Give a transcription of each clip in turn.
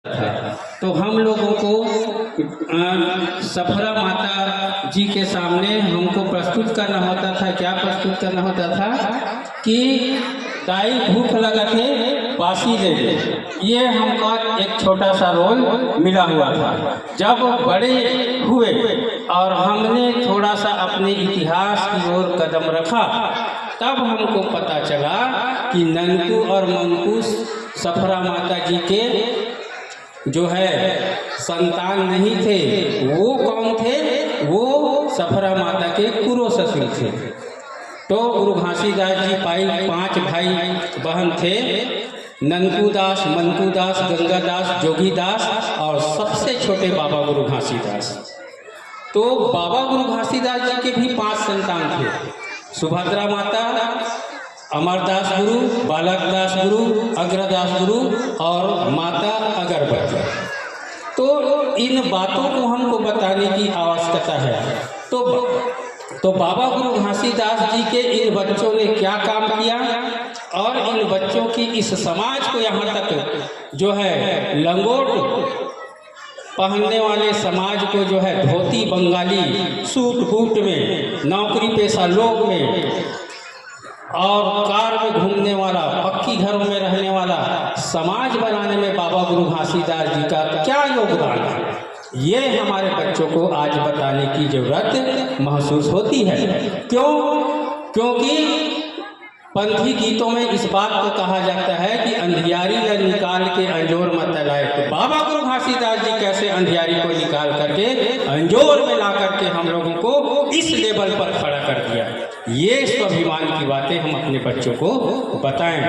था। तो हम लोगों को सफरा माता जी के सामने हमको प्रस्तुत करना होता था। क्या प्रस्तुत करना होता था कि दाई भूख लगा थे बासी दे दे। ये हमका एक छोटा सा रोल मिला हुआ था। जब बड़े हुए और हमने थोड़ा सा अपने इतिहास की ओर कदम रखा, तब हमको पता चला कि ननकू और मंकू सफरा माता जी के जो है संतान नहीं थे। वो कौन थे? वो सफरा माता के कुरो ससुर थे। तो गुरु घासीदास जी 5 भाई बहन थे, ननकू दास, मनकू दास, गंगा दास, जोगी दास और सबसे छोटे बाबा गुरु घासीदास। तो बाबा गुरु घासीदास जी के भी 5 संतान थे। सुभद्रा माता, अमरदास गुरु, बालक दास गुरु, अग्रदास गुरु और माता अगरबत्ती। तो इन बातों को हमको बताने की आवश्यकता है। तो बाबा गुरु घासीदास जी के इन बच्चों ने क्या काम किया और इन बच्चों की इस समाज को यहाँ तक जो है लंगोट पहनने वाले समाज को जो है धोती बंगाली सूट बूट में, नौकरी पेशा लोग में और कार में घूमने वाला, पक्की घरों में रहने वाला समाज बनाने में बाबा गुरु घासीदास जी का क्या योगदान है, ये हमारे बच्चों को आज बताने की जरूरत महसूस होती है। क्योंकि पंथी गीतों में इस बात को कहा जाता है कि अंधियारी न निकाल के अंजोर मत लाए। तो बाबा गुरु घासीदास जी कैसे अंधियारी को निकाल करके अंजोर में ला करके हम लोगों को इस लेवल पर खड़ा कर दिया। ये स्वाभिमान की बातें हम अपने बच्चों को बताएं।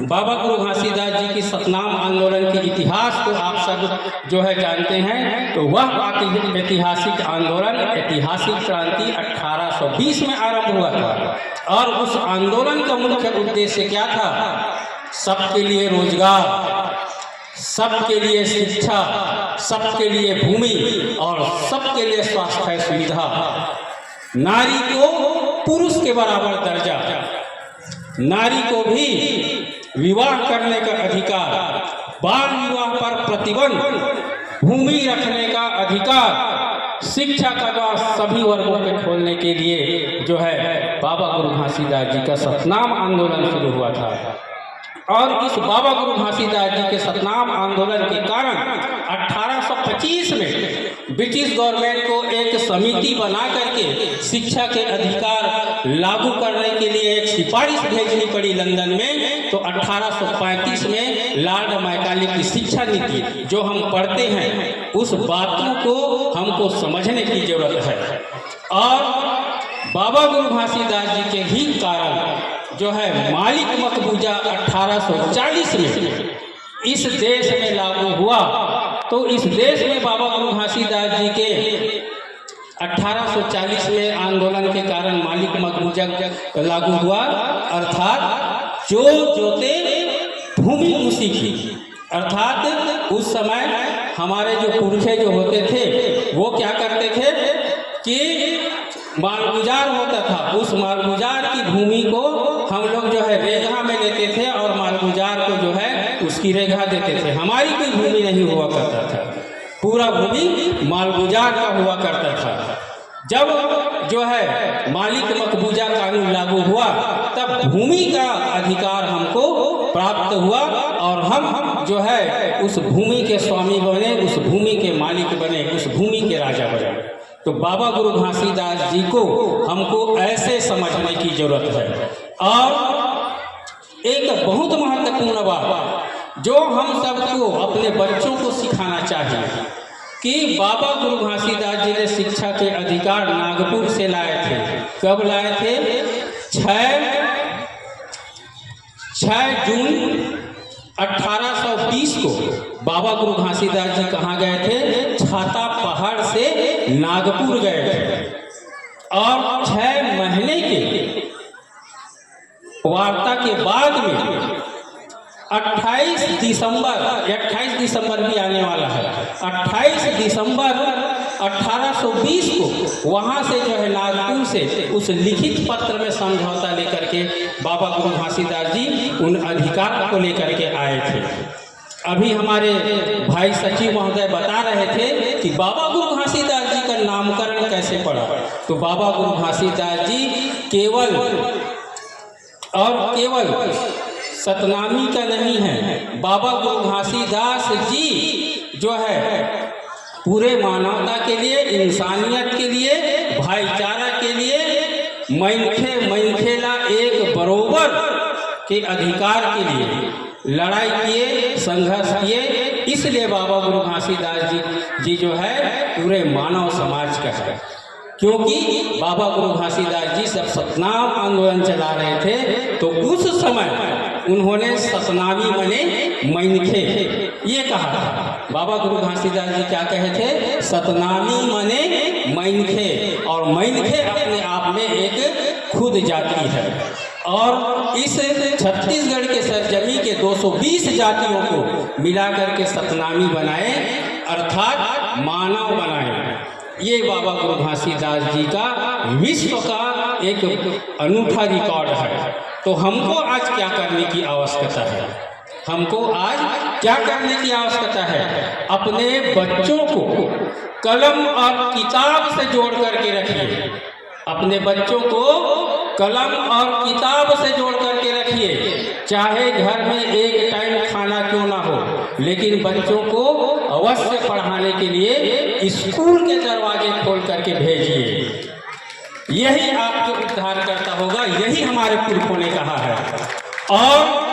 बाबा गुरु घासीदास जी की सतनाम आंदोलन के इतिहास को आप सब जो है जानते हैं। तो वह ऐतिहासिक आंदोलन, ऐतिहासिक क्रांति 1820 में आरंभ हुआ था और उस आंदोलन का मुख्य उद्देश्य क्या था? सबके लिए रोजगार, सबके लिए शिक्षा, सबके लिए भूमि और सबके लिए स्वास्थ्य सुविधा, नारी को पुरुष के बराबर दर्जा, नारी को भी विवाह करने का अधिकार, बाल विवाह पर प्रतिबंध, भूमि रखने का अधिकार, शिक्षा का द्वार सभी वर्गों के खोलने के लिए जो है बाबा गुरु घासीदास जी का सतनाम आंदोलन शुरू हुआ था। और इस बाबा गुरु घासीदास जी के सतनाम आंदोलन के कारण 1825 में ब्रिटिश गवर्नमेंट को एक समिति बना करके शिक्षा के अधिकार लागू करने के लिए एक सिफारिश भेजनी पड़ी लंदन में। तो 1835 में लॉर्ड मैकाले की शिक्षा नीति जो हम पढ़ते हैं, उस बातों को हमको समझने की जरूरत है। और बाबा गुरु घासीदास जी के ही कारण जो है मालिक मकबूजा 1840 में इस देश में लागू हुआ। तो इस देश में बाबा गुरु घासीदास जी के 1840 में आंदोलन के कारण मालिक मकबूजा लागू हुआ, अर्थात जो जोते भूमि उसी की। अर्थात उस समय हमारे जो पुरखे जो होते थे वो क्या करते थे कि मालगुजार होता था, उस मालगुजार की भूमि को हम लोग जो है रेखा में लेते थे और मालगुजार को जो है उसकी रेखा देते थे। हमारी कोई भूमि नहीं हुआ करता था, पूरा भूमि मालगुजार का हुआ करता था। जब जो है मालिक मकबूजा कानून लागू हुआ तब भूमि का अधिकार हमको प्राप्त हुआ और हम जो है उस भूमि के स्वामी बने, उस भूमि के मालिक बने, उस भूमि के राजा बने। तो बाबा गुरु घासीदास जी को हमको ऐसे समझने की जरूरत है। और एक बहुत महत्वपूर्ण बात जो हम सबको अपने बच्चों को सिखाना चाहिए कि बाबा गुरु घासीदास जी ने शिक्षा के अधिकार नागपुर से लाए थे। कब लाए थे? 6 जून 1820 को बाबा गुरु घासीदास जी कहाँ गए थे? छाता पहाड़ से नागपुर गए थे और 6 महीने के वार्ता के बाद में 28 दिसंबर भी आने वाला है। 28 दिसंबर 1820 को वहाँ से जो है नागपुर से उस लिखित पत्र में समझौता लेकर के बाबा गुरु घासीदास जी उन अधिकार को लेकर के आए थे। अभी हमारे भाई सचिव महोदय बता रहे थे कि बाबा गुरु घासीदास जी का नामकरण कैसे पड़ा। तो बाबा गुरु घासीदास जी केवल और केवल सतनामी का नहीं है, बाबा गुरु घासीदास जी जो है पूरे मानवता के लिए, इंसानियत के लिए, भाईचारा के लिए मनखेला एक बरोबर के अधिकार के लिए लड़ाई किए, संघर्ष किए। इसलिए बाबा गुरु घासीदास जी जो है पूरे मानव समाज का है, क्योंकि बाबा गुरु घासीदास जी सब सतनाम आंदोलन चला रहे थे तो उस समय उन्होंने सतनामी मने मनखे ये कहा था। बाबा गुरु घासीदास जी क्या कहे थे? सतनामी मने मनखे, और मनखे अपने आप में एक खुद जाति है। और इस छत्तीसगढ़ के सरजमी के 220 जातियों को मिलाकर के सतनामी बनाए, अर्थात मानव बनाए। ये बाबा गुरु घासीदास जी का विश्व का एक अनूठा रिकॉर्ड है। तो हमको आज क्या करने की आवश्यकता है? हमको आज क्या करने की आवश्यकता है? अपने बच्चों को कलम और किताब से जोड़ करके रखिए। अपने बच्चों को कलम और किताब से जोड़ करके रखिए। चाहे घर में एक टाइम खाना क्यों ना हो, लेकिन बच्चों को अवश्य पढ़ाने के लिए स्कूल के दरवाजे खोल करके भेजिए। यही आपके उद्धार करता होगा, यही हमारे पुरखों ने कहा है। और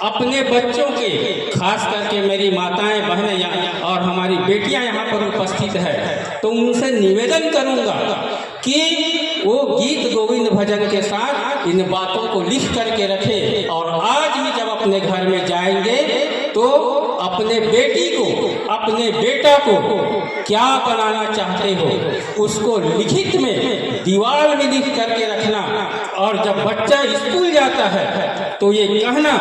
अपने बच्चों के, खास करके मेरी माताएं, बहनें और हमारी बेटियां यहाँ पर उपस्थित है, तो उनसे निवेदन करूंगा कि वो गीत गोविंद भजन के साथ इन बातों को लिख करके रखे। और आज ही जब अपने घर में जाएंगे तो अपने बेटी को, अपने बेटा को क्या बनाना चाहते हो उसको लिखित में दीवार में लिख करके रखना। और जब बच्चा स्कूल जाता है तो ये कहना,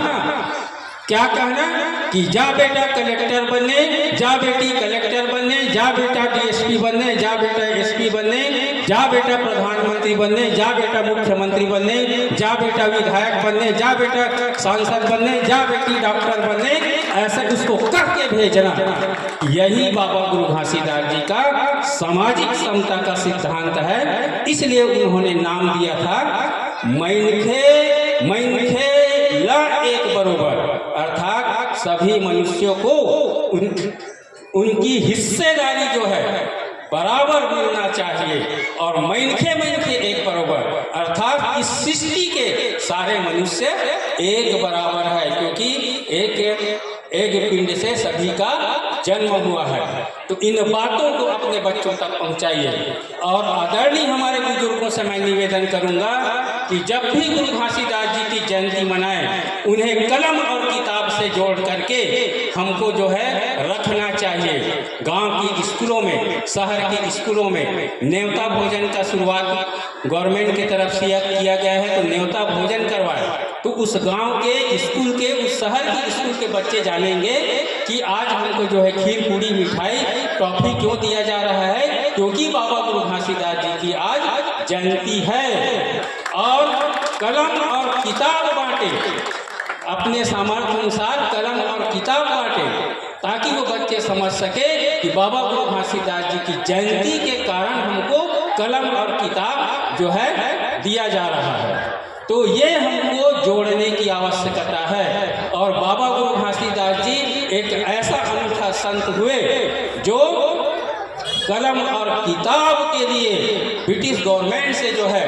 क्या कहना कि जा बेटा कलेक्टर बनने, जा बेटी कलेक्टर बनने, जा बेटा डीएसपी बनने, जा बेटा एसपी बनने, जा बेटा प्रधानमंत्री बनने, जा बेटा मुख्यमंत्री बनने, जा बेटा विधायक बनने, जा बेटा सांसद बनने, जा बेटी डॉक्टर बनने। ऐसे उसको कह के भेजना। यही बाबा गुरु घासीदास जी का सामाजिक समता का सिद्धांत है। इसलिए उन्होंने नाम दिया था मनखे ला एक बरोबर, अर्थात सभी मनुष्यों को उनकी हिस्सेदारी जो है बराबर मिलना चाहिए। और मनखे एक बरोबर, अर्थात इस सृष्टि के सारे मनुष्य एक बराबर है, क्योंकि एक पिंड से सभी का जन्म हुआ है। तो इन बातों को अपने बच्चों तक पहुंचाइए। और आदरणीय हमारे बुजुर्गों से मैं निवेदन करूंगा कि जब भी गुरु घासीदास जी की जयंती मनाएं, उन्हें कलम और किताब से जोड़ करके हमको जो है रखना चाहिए। गांव की स्कूलों में, शहर की स्कूलों में न्योता भोजन का शुरुआत गवर्नमेंट की तरफ से किया गया है, तो न्योता भोजन करवाए। तो उस गांव के स्कूल के, उस शहर के स्कूल के बच्चे जानेंगे कि आज हमको जो है खीर पूरी मिठाई टॉफी क्यों दिया जा रहा है, क्योंकि बाबा गुरु घासीदास जी की आज जयंती है। और कलम और किताब बांटे, अपने सामर्थ्य अनुसार कलम और किताब बांटे, ताकि वो बच्चे समझ सके कि बाबा गुरु घासीदास जी की जयंती के कारण हमको कलम और किताब जो है दिया जा रहा है। तो ये हमको जोड़ने की आवश्यकता है। और बाबा गुरु घासीदास जी एक ऐसा अनूठा संत हुए जो कलम और किताब के लिए ब्रिटिश गवर्नमेंट से जो है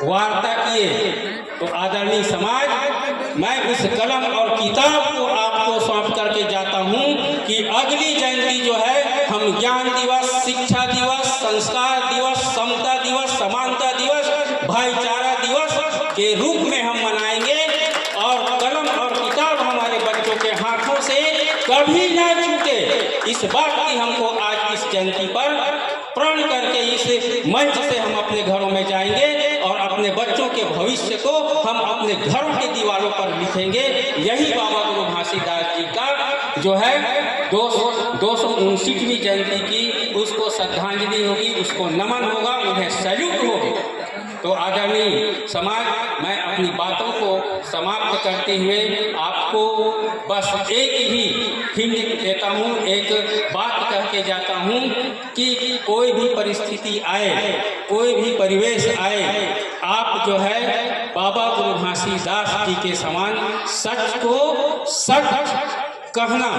वार्ता किए। तो आदरणीय समाज, मैं उस कलम और किताब को आपको सौंप करके जाता हूँ कि अगली जयंती जो है हम ज्ञान दिवस, शिक्षा दिवस, संस्कार दिवस, समता दिवस, समानता दिवस, भाईचारा दिवस के रूप में हम मनाएंगे। और कलम और किताब हमारे बच्चों के हाथों से कभी ना छूटे, इस बात की हमको आज इस जयंती पर प्रण करके इस मंच से हम अपने घरों में जाएंगे और अपने बच्चों के भविष्य को हम अपने घरों की दीवारों पर लिखेंगे। यही बाबा गुरु घासीदास जी का जो है 259वीं जयंती की उसको श्रद्धांजलि होगी, उसको नमन होगा, उन्हें सैल्यूट होगी। तो आदरणीय समाज, मैं अपनी बातों को समाप्त करते हुए आपको बस एक ही हिंट देता हूँ, एक बात कह के जाता हूँ कि कोई भी परिस्थिति आए, कोई भी परिवेश आए, आप जो है बाबा गुरु घासीदास जी के समान सच को सच कहना,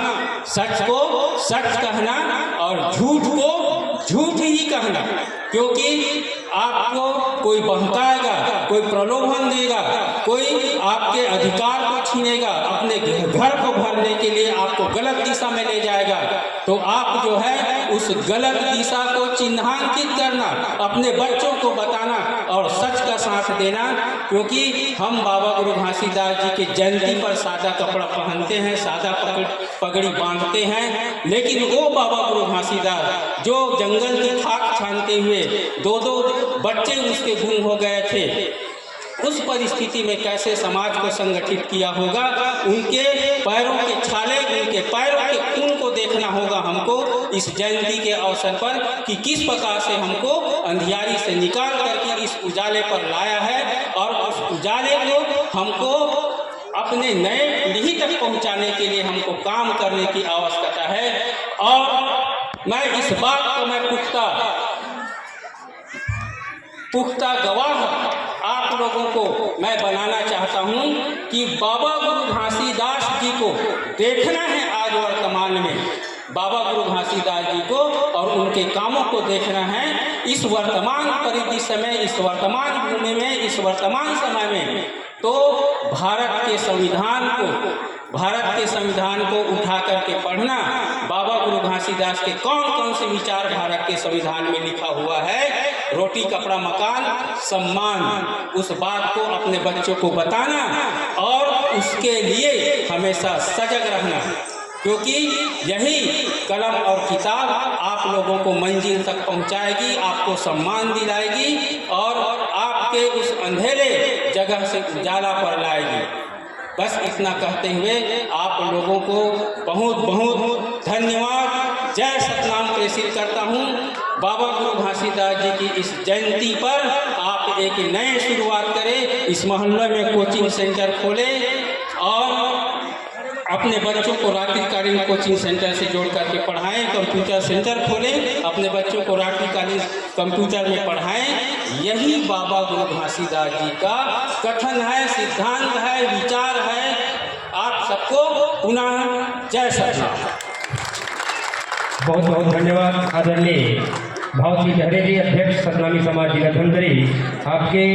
सच को सच कहना और झूठ को झूठ ही कहना। क्योंकि आपको कोई बहकाएगा, कोई प्रलोभन देगा, कोई आपके अधिकार को छीनेगा, अपने घर को भरने के लिए आपको गलत दिशा में ले जाएगा, तो आप जो है उस गलत दिशा को चिन्हांकित करना, अपने बच्चों को बताना और सच का साथ देना। क्योंकि हम बाबा गुरु घासीदास जी के जयंती पर सादा कपड़ा पहनते हैं, सादा पगड़ी बांधते हैं, लेकिन वो बाबा गुरु घासीदास जो जंगल की खाक छानते हुए दो बच्चे उसके गुम हो गए थे, उस परिस्थिति में कैसे समाज को संगठित किया होगा, उनके पैरों के छाले, उनके पैरों के खून को देखना होगा हमको इस जयंती के अवसर पर कि किस प्रकार से हमको अंधियारी से निकाल करके इस उजाले पर लाया है और उस उजाले को हमको अपने नए पीढ़ी तक पहुंचाने के लिए हमको काम करने की आवश्यकता है। और मैं इस बात को मैं पुख्ता गवाह आप लोगों को मैं बनाना चाहता हूं कि बाबा गुरु घासीदास जी को देखना है आज वर्तमान में, बाबा गुरु घासीदास जी को और उनके कामों को देखना है इस वर्तमान परिदृश्य में, इस वर्तमान भूमि में, इस वर्तमान समय में। तो भारत के संविधान को उठा करके पढ़ना, बाबा गुरु घासीदास के कौन कौन से विचार भारत के संविधान में लिखा हुआ है, रोटी कपड़ा मकान सम्मान, उस बात को अपने बच्चों को बताना और उसके लिए हमेशा सजग रहना। क्योंकि यही कलम और किताब आप लोगों को मंजिल तक पहुंचाएगी, आपको सम्मान दिलाएगी और आपके उस अंधेरे जगह से उजाला पर लाएगी। बस इतना कहते हुए आप लोगों को बहुत बहुत धन्यवाद, जय सतनाम प्रेषित करता हूँ। बाबा गुरु घासीदास जी की इस जयंती पर आप एक नए शुरुआत करें, इस मोहल्ले में कोचिंग सेंटर खोलें और अपने बच्चों को रात्रिकालीन कोचिंग सेंटर से जोड़ करके पढ़ाएं, कंप्यूटर सेंटर खोलें, अपने बच्चों को रात्रिकालीन कंप्यूटर में पढ़ाएं। यही बाबा गुरु घासीदास जी का कथन है, सिद्धांत है, विचार है। आप सबको पुनः जय सतनाम। बहुत बहुत धन्यवाद आदरणीय भाव श्री गहरे जी, अध्यक्ष सतनामी समाज जिला धमतरी। आपके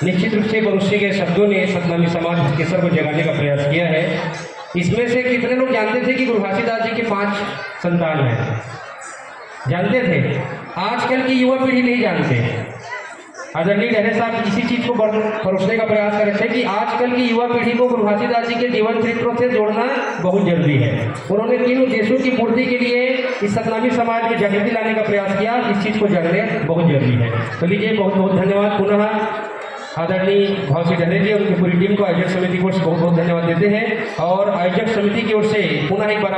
निश्चित रूप से मनुष्य के शब्दों ने सतनामी समाज के सर को जगाने का प्रयास किया है। इसमें से कितने लोग जानते थे कि गुरु घासीदास जी के 5 संतान हैं? जानते थे? आजकल की युवा पीढ़ी नहीं जानते। आदरणीय गहरे साहब इसी चीज को परोसने का प्रयास कर रहे थे कि आजकल की युवा पीढ़ी को गुरु घासीदास जी के जीवन चरित्रों से जोड़ना बहुत जरूरी है। उन्होंने 3 उद्देश्यों की पूर्ति के लिए इस सतनामी समाज में जागृति लाने का प्रयास किया। इस चीज को जानना बहुत जरूरी है। तो लीजिए, बहुत बहुत धन्यवाद। पुनः आदरणीय भाव श्री गहरे जी और उनकी पूरी टीम को आयोजक समिति की ओर से बहुत बहुत धन्यवाद देते हैं और आयोजक समिति की ओर से पुनः एक बार